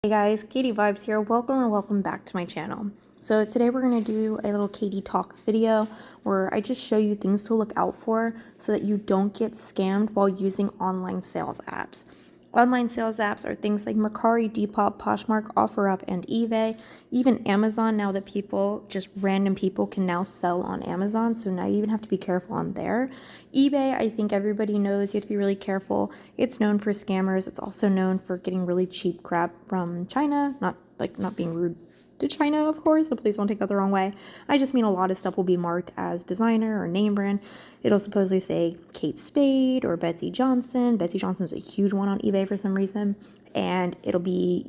Hey guys, Kaiti Vibes here. Welcome or welcome back to my channel. So today we're going to do a little Kaiti Talks video where I just show you things to look out for so that you don't get scammed while using online sales apps. Online sales apps are things like Mercari, Depop, Poshmark, OfferUp, and eBay. Even Amazon, now that random people can now sell on Amazon, so now you even have to be careful on there. eBay, I think everybody knows you have to be really careful. It's known for scammers. It's also known for getting really cheap crap from China. Not being rude to China, of course, so please don't take that the wrong way. I just mean a lot of stuff will be marked as designer or name brand. It'll supposedly say Kate Spade or Betsy Johnson. Betsy Johnson's a huge one on eBay for some reason. And it'll be,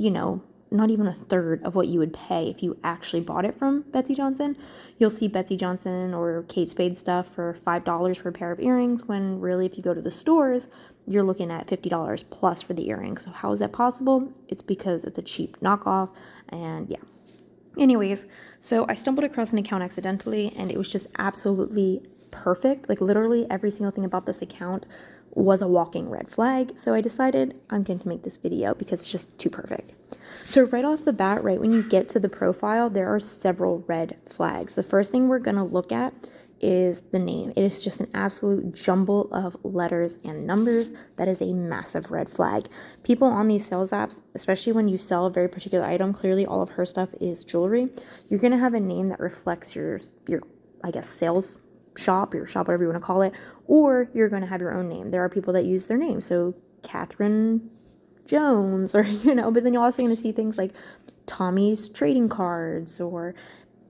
not even a third of what you would pay if you actually bought it from Betsy Johnson. You'll see Betsy Johnson or Kate Spade stuff for $5 for a pair of earrings, when really if you go to the stores, you're looking at $50 plus for the earrings. So how is that possible? It's because it's a cheap knockoff, and yeah. Anyways, so I stumbled across an account accidentally, and it was just absolutely perfect. Like literally every single thing about this account was a walking red flag. So I decided I'm going to make this video because it's just too perfect. So right off the bat, right when you get to the profile, there are several red flags. The first thing we're going to look at is the name. It is just an absolute jumble of letters and numbers. That is a massive red flag. People on these sales apps, especially when you sell a very particular item, clearly all of her stuff is jewelry, you're going to have a name that reflects your I guess sales shop, your shop, whatever you want to call it, or you're going to have your own name. There are people that use their name, so Catherine Jones, or but then you're also going to see things like Tommy's trading cards or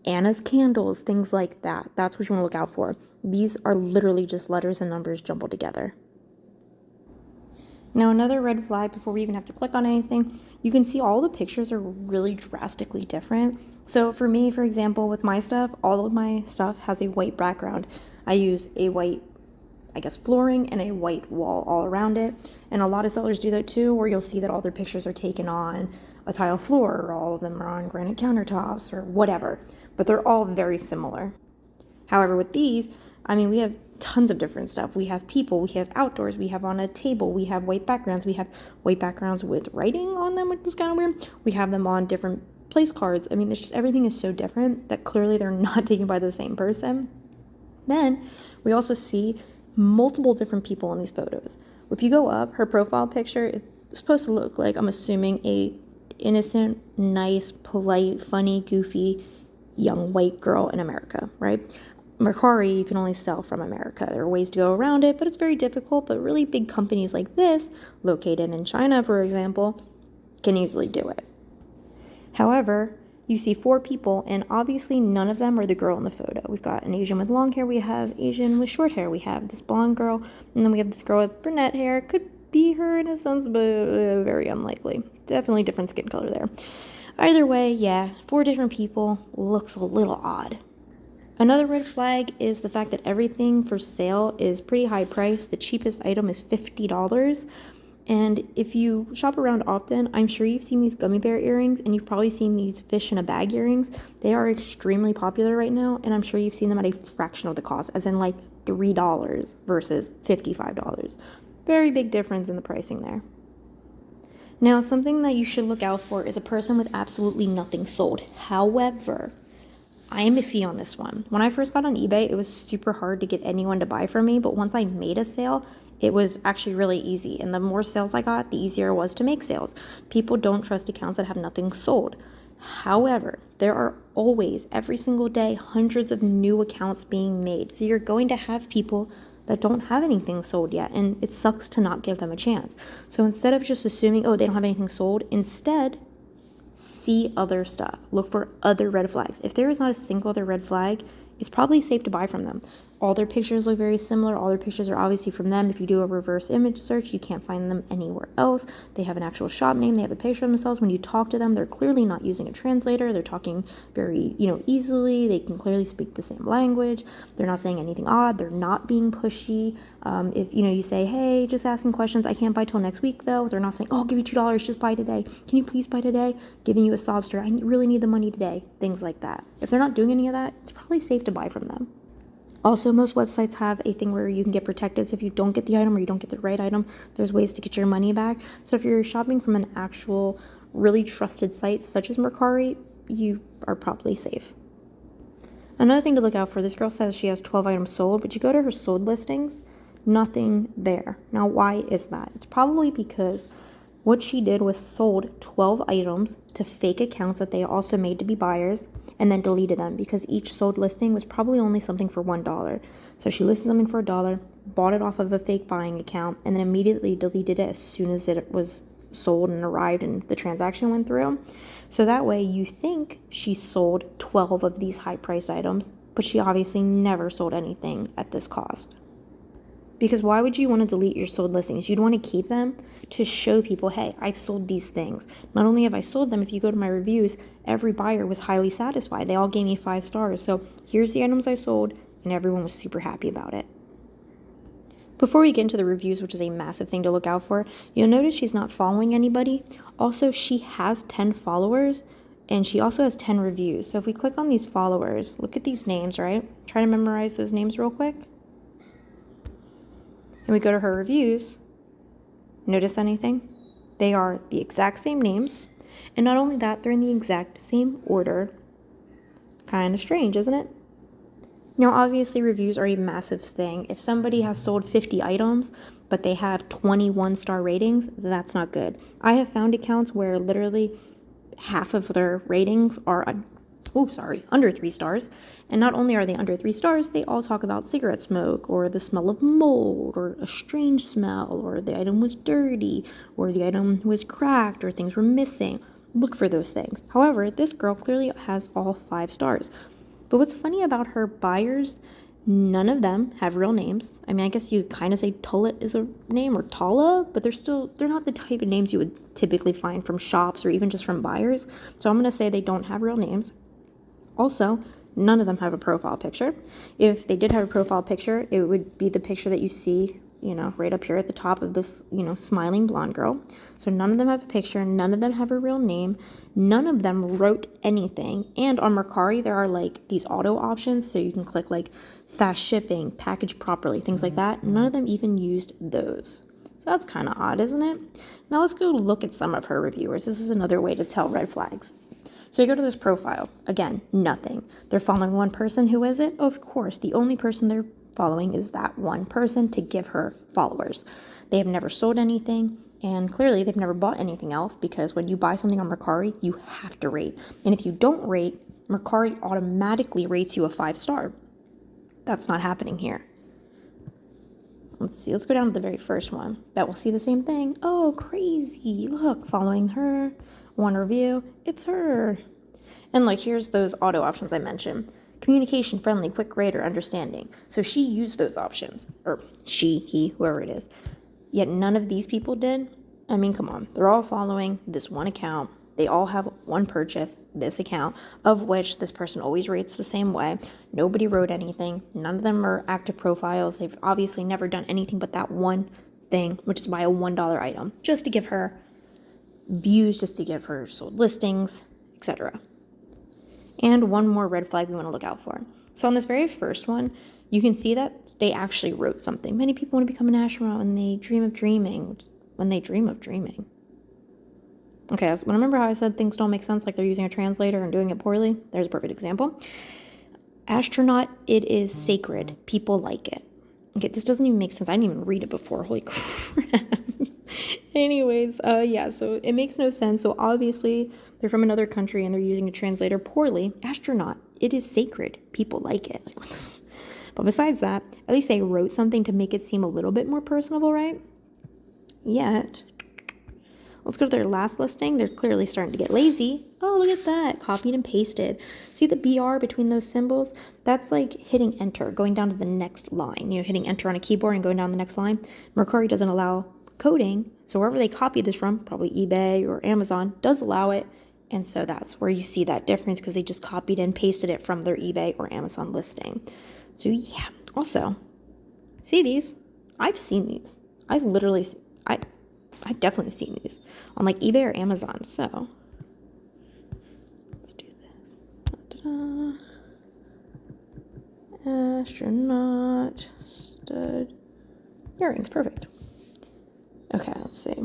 Anna's candles, things like that. That's what you want to look out for. These are literally just letters and numbers jumbled together. Now, another red flag before we even have to click on anything, you can see all the pictures are really drastically different. So for me, for example, with my stuff, all of my stuff has a white background. I use a white, flooring and a white wall all around it. And a lot of sellers do that too, where you'll see that all their pictures are taken on a tile floor, or all of them are on granite countertops or whatever, but they're all very similar. However, with these, we have tons of different stuff. We have people, we have outdoors, we have on a table, we have white backgrounds, we have white backgrounds with writing on them, which is kind of weird. We have them on different place cards. There's just, everything is so different that clearly they're not taken by the same person. Then we also see multiple different people in these photos. If you go up, her profile picture, it's supposed to look like, I'm assuming, a innocent, nice, polite, funny, goofy, young white girl in America, right? Mercari, you can only sell from America. There are ways to go around it, but it's very difficult. But really big companies like this, located in China, for example, can easily do it. However, you see 4 people, and obviously none of them are the girl in the photo. We've got an Asian with long hair, we have Asian with short hair, we have this blonde girl, and then we have this girl with brunette hair. Could be her in a sense, but very unlikely. Definitely different skin color there. Either way, yeah, 4 different people looks a little odd. Another red flag is the fact that everything for sale is pretty high priced. The cheapest item is $50. And if you shop around often, I'm sure you've seen these gummy bear earrings, and you've probably seen these fish in a bag earrings. They are extremely popular right now, and I'm sure you've seen them at a fraction of the cost, as in like $3 versus $55. Very big difference in the pricing there. Now, something that you should look out for is a person with absolutely nothing sold. However, I am iffy on this one. When I first got on eBay, it was super hard to get anyone to buy from me, but once I made a sale, it was actually really easy. And the more sales I got, the easier it was to make sales. People don't trust accounts that have nothing sold. However, there are always, every single day, hundreds of new accounts being made. So you're going to have people that don't have anything sold yet, and it sucks to not give them a chance. So instead of just assuming, oh, they don't have anything sold, instead, see other stuff. Look for other red flags. If there is not a single other red flag, it's probably safe to buy from them. All their pictures look very similar. All their pictures are obviously from them. If you do a reverse image search, you can't find them anywhere else. They have an actual shop name. They have a picture of themselves. When you talk to them, they're clearly not using a translator. They're talking very, easily. They can clearly speak the same language. They're not saying anything odd. They're not being pushy. If, you say, hey, just asking questions. I can't buy till next week, though. They're not saying, oh, I'll give you $2. Just buy today. Can you please buy today? Giving you a sob story. I really need the money today. Things like that. If they're not doing any of that, it's probably safe to buy from them. Also, most websites have a thing where you can get protected. So if you don't get the item or you don't get the right item, there's ways to get your money back. So if you're shopping from an actual really trusted sites such as Mercari, you are probably safe. Another thing to look out for, this girl says she has 12 items sold, but you go to her sold listings, nothing there. Now, why is that? It's probably because what she did was sold 12 items to fake accounts that they also made to be buyers and then deleted them because each sold listing was probably only something for $1. So she listed something for $1, bought it off of a fake buying account, and then immediately deleted it as soon as it was sold and arrived and the transaction went through. So that way you think she sold 12 of these high-priced items, but she obviously never sold anything at this cost. Because why would you want to delete your sold listings? You'd want to keep them to show people, hey, I've sold these things. Not only have I sold them, if you go to my reviews, every buyer was highly satisfied. They all gave me 5 stars. So here's the items I sold, and everyone was super happy about it. Before we get into the reviews, which is a massive thing to look out for, you'll notice she's not following anybody. Also, she has 10 followers, and she also has 10 reviews. So if we click on these followers, look at these names, right? Try to memorize those names real quick. And we go to her reviews. Notice anything? They are the exact same names. And not only that, they're in the exact same order. Kind of strange, isn't it? Now, obviously, reviews are a massive thing. If somebody has sold 50 items, but they have 21-star ratings, that's not good. I have found accounts where literally half of their ratings are under 3 stars. And not only are they under 3 stars, they all talk about cigarette smoke or the smell of mold or a strange smell or the item was dirty or the item was cracked or things were missing. Look for those things. However, this girl clearly has all 5 stars. But what's funny about her buyers, none of them have real names. I mean, I guess you kind of say Tullet is a name or Tala, but they're not the type of names you would typically find from shops or even just from buyers. So I'm going to say they don't have real names. Also, none of them have a profile picture. If they did have a profile picture, it would be the picture that you see, right up here at the top of this, smiling blonde girl. So none of them have a picture. None of them have a real name. None of them wrote anything. And on Mercari, there are like these auto options. So you can click like fast shipping, package properly, things like that. None of them even used those. So that's kind of odd, isn't it? Now let's go look at some of her reviewers. This is another way to tell red flags. So you go to this profile. Again, nothing. They're following one person. Who is it? Of course, the only person they're following is that one person to give her followers. They have never sold anything, and clearly they've never bought anything else because when you buy something on Mercari, you have to rate. And if you don't rate, Mercari automatically rates you a 5 star. That's not happening here. Let's see. Let's go down to the very first one. Bet we'll see the same thing. Oh, crazy. Look, following her. One review, it's her. And like, here's those auto options I mentioned. Communication, friendly, quick, rater, understanding. So she used those options. Or she, he, whoever it is. Yet none of these people did. I mean, come on. They're all following this one account. They all have one purchase, this account, of which this person always rates the same way. Nobody wrote anything. None of them are active profiles. They've obviously never done anything but that one thing, which is buy a $1 item, just to give her views, just to give her sold listings, etc. And one more red flag we want to look out for. So on this very first one, you can see that they actually wrote something. Many people want to become an astronaut when they dream of dreaming. When they dream of dreaming. Okay, so remember how I said things don't make sense, like they're using a translator and doing it poorly? There's a perfect example. Astronaut, it is sacred. People like it. Okay, this doesn't even make sense. I didn't even read it before. Holy crap. Anyways, yeah, so it makes no sense. So obviously they're from another country and they're using a translator poorly. Astronaut, it is sacred. People like it. But besides that, at least they wrote something to make it seem a little bit more personable, right? Yet, let's go to their last listing. They're clearly starting to get lazy. Oh, look at that. Copied and pasted. See the BR between those symbols? That's like hitting enter, going down to the next line. Hitting enter on a keyboard and going down the next line. Mercari doesn't allow coding, so wherever they copied this from, probably eBay or Amazon, does allow it, and so that's where you see that difference because they just copied and pasted it from their eBay or Amazon listing. So yeah, also, see these? I've seen these. I've definitely seen these on like eBay or Amazon, so let's do this. Da-da. Astronaut stud earrings, perfect. Okay, let's see.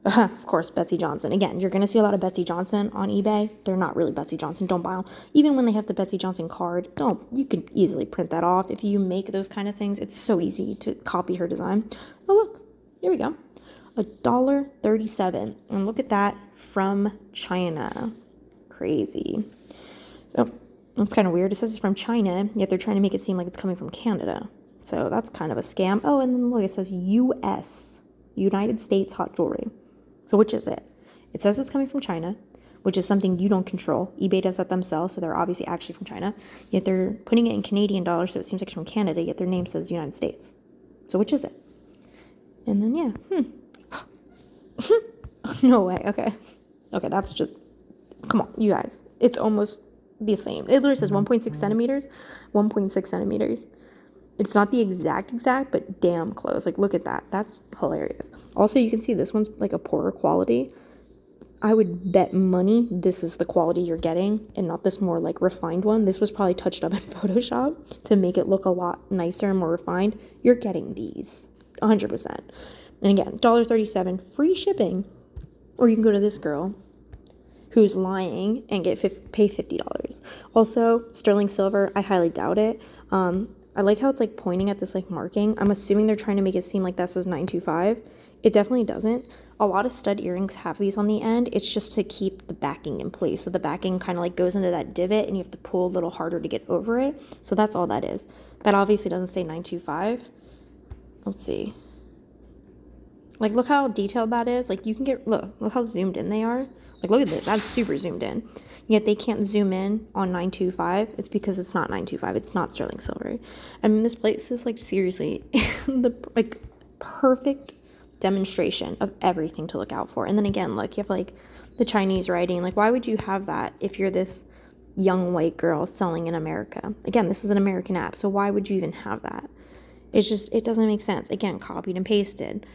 Of course, Betsy Johnson. Again, you're going to see a lot of Betsy Johnson on eBay. They're not really Betsy Johnson. Don't buy them. Even when they have the Betsy Johnson card, you can easily print that off. If you make those kind of things, it's so easy to copy her design. Oh, look, here we go. $1.37. And look at that, from China. Crazy. So it's kind of weird. It says it's from China, yet they're trying to make it seem like it's coming from Canada. So that's kind of a scam. Oh, and then look, it says US, United States hot jewelry. So which is it? It says it's coming from China, which is something you don't control. eBay does that themselves, so they're obviously actually from China. Yet they're putting it in Canadian dollars, so it seems like it's from Canada, yet their name says United States. So which is it? And then, yeah. No way. Okay, that's just, come on, you guys. It's almost the same. It literally says 1.6 centimeters, 1.6 centimeters. It's not the exact, but damn close. Like, look at that. That's hilarious. Also, you can see this one's like a poorer quality. I would bet money this is the quality you're getting and not this more like refined one. This was probably touched up in Photoshop to make it look a lot nicer and more refined. You're getting these 100%. And again, $1.37, free shipping. Or you can go to this girl who's lying and pay $50. Also, sterling silver, I highly doubt it. I like how it's like pointing at this like marking. I'm assuming they're trying to make it seem like that says 925. It definitely doesn't. A lot of stud earrings have these on the end. It's just to keep the backing in place. So the backing kind of like goes into that divot and you have to pull a little harder to get over it. So that's all that is. That obviously doesn't say 925. Let's see. Like, look how detailed that is. Like, you can get, look how zoomed in they are. Like, look at this. That's super zoomed in. Yet they can't zoom in on 925. It's because it's not 925. It's not sterling silver. I mean, this place is like seriously the like perfect demonstration of everything to look out for. And then again, look, you have like the Chinese writing. Like, why would you have that if you're this young white girl selling in America? Again, this is an American app, so why would you even have that? It's just, it doesn't make sense. Again, copied and pasted.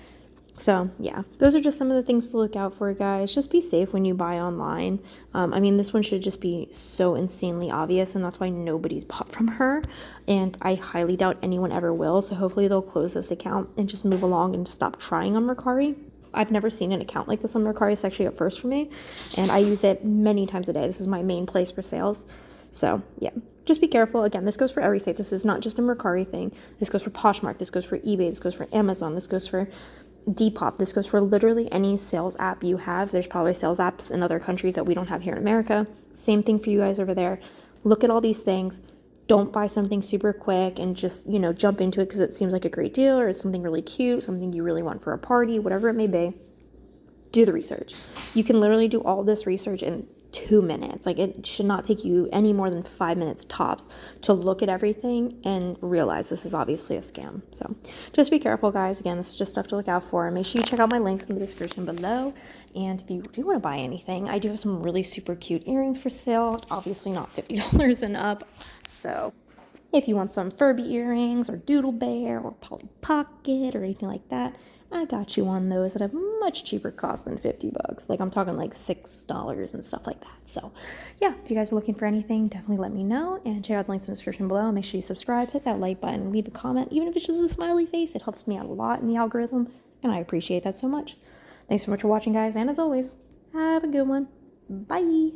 So yeah, those are just some of the things to look out for, guys. Just be safe when you buy online. I mean, this one should just be so insanely obvious, and that's why nobody's bought from her, and I highly doubt anyone ever will. So hopefully they'll close this account and just move along and stop trying on Mercari. I've never seen an account like this on Mercari. It's actually a first for me, and I use it many times a day. This is my main place for sales. So yeah, just be careful. Again, this goes for every site. This is not just a Mercari thing. This goes for Poshmark. This goes for eBay. This goes for Amazon. This goes for Depop. This goes for literally any sales app you have. There's probably sales apps in other countries that we don't have here in America. Same thing for you guys over there. Look at all these things. Don't buy something super quick and just, jump into it because it seems like a great deal or it's something really cute, something you really want for a party, whatever it may be. Do the research. You can literally do all this research in 2 minutes. Like, it should not take you any more than 5 minutes tops to look at everything and realize this is obviously a scam. So just be careful, guys. Again, this is just stuff to look out for. Make sure you check out my links in the description below. And if you do want to buy anything, I do have some really super cute earrings for sale. Obviously not $50 and up. So if you want some Furby earrings or Doodle Bear or Polly Pocket or anything like that, I got you on those at a much cheaper cost than $50. Like, I'm talking like $6 and stuff like that. So yeah, if you guys are looking for anything, definitely let me know, and check out the links in the description below. Make sure you subscribe, hit that like button, leave a comment. Even if it's just a smiley face, it helps me out a lot in the algorithm, and I appreciate that so much. Thanks so much for watching, guys, and as always, have a good one. Bye.